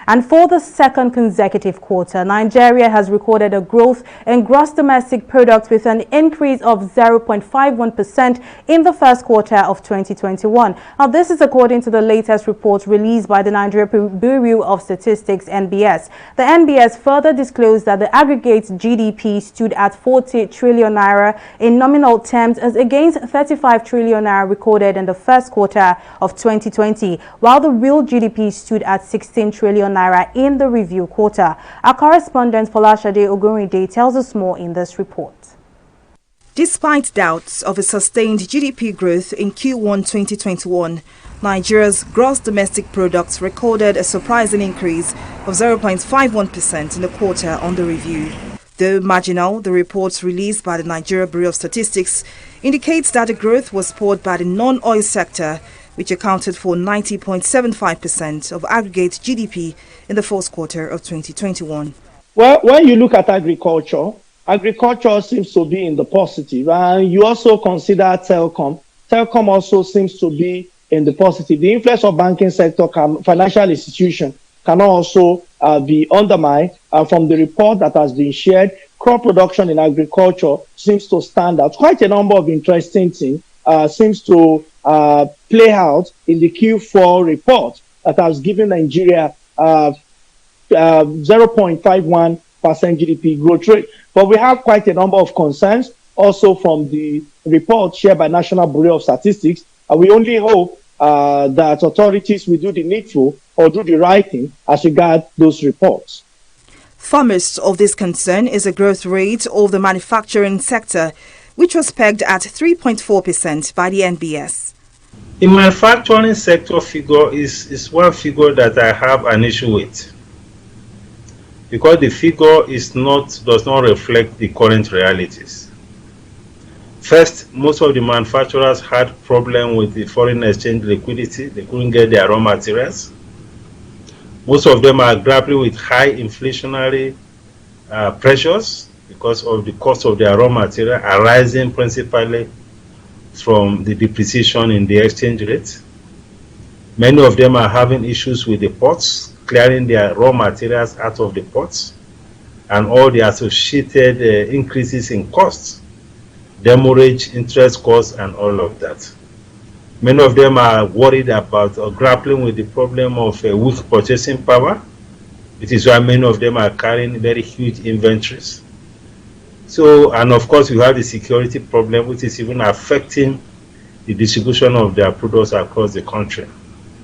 And for the second consecutive quarter, Nigeria has recorded a growth in gross domestic product with an increase of 0.51% in the first quarter of 2021. Now, this is according to the latest report released by the Nigeria Bureau of Statistics, NBS. The NBS further disclosed that the aggregate GDP stood at 40 trillion naira in nominal terms as against 35 trillion naira recorded in the first quarter of 2020, while the real GDP stood at 16 trillion naira in the review quarter. Our correspondent Folashade Ogurinde tells us more in this report. Despite doubts of a sustained GDP growth in Q1 2021, Nigeria's gross domestic product recorded a surprising increase of 0.51% in the quarter under review. Though marginal, the reports released by the Nigeria Bureau of Statistics indicates that the growth was spurred by the non-oil sector, which accounted for 90.75% of aggregate GDP in the first quarter of 2021. Well, when you look at agriculture seems to be in the positive. And you also consider telecom. Telecom also seems to be in the positive. The influence of banking sector, financial institution can also be undermined. From the report that has been shared, crop production in agriculture seems to stand out. Quite a number of interesting things seems to play out in the Q4 report that has given Nigeria 0.51% GDP growth rate. But we have quite a number of concerns also from the report shared by National Bureau of Statistics. We only hope that authorities will do the needful or do the right thing as regards those reports. Foremost of this concern is the growth rate of the manufacturing sector, which was pegged at 3.4% by the NBS. The manufacturing sector figure is one figure that I have an issue with, because the figure does not reflect the current realities. First, most of the manufacturers had problem with the foreign exchange liquidity. They couldn't get their raw materials. Most of them are grappling with high inflationary pressures because of the cost of their raw material arising principally from the depreciation in the exchange rate. Many of them are having issues with the ports, clearing their raw materials out of the ports, and all the associated increases in costs, demurrage, interest costs, and all of that. Many of them are worried about or grappling with the problem of weak purchasing power. It is why many of them are carrying very huge inventories. So, and of course, we have the security problem, which is even affecting the distribution of their products across the country.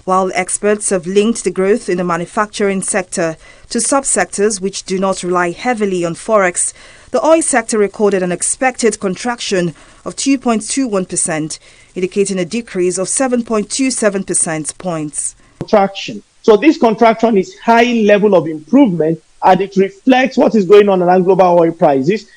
While experts have linked the growth in the manufacturing sector to subsectors which do not rely heavily on forex, the oil sector recorded an expected contraction of 2.21%, indicating a decrease of 7.27% points. Contraction. So this contraction is high level of improvement, and it reflects what is going on in global oil prices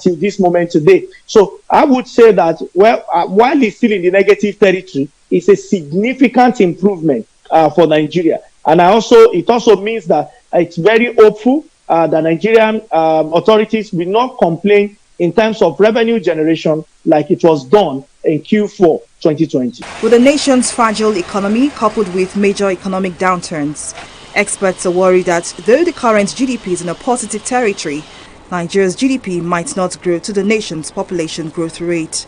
till this moment today. So I would say that while it's still in the negative territory, it's a significant improvement for Nigeria. And it also means that it's very hopeful that Nigerian authorities will not complain in terms of revenue generation like it was done in Q4 2020. With the nation's fragile economy coupled with major economic downturns, experts are worried that though the current GDP is in a positive territory, Nigeria's GDP might not grow to the nation's population growth rate.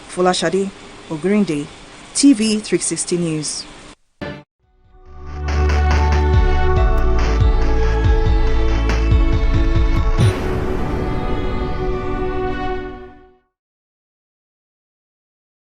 Folashade Ogurinde, TV 360 News.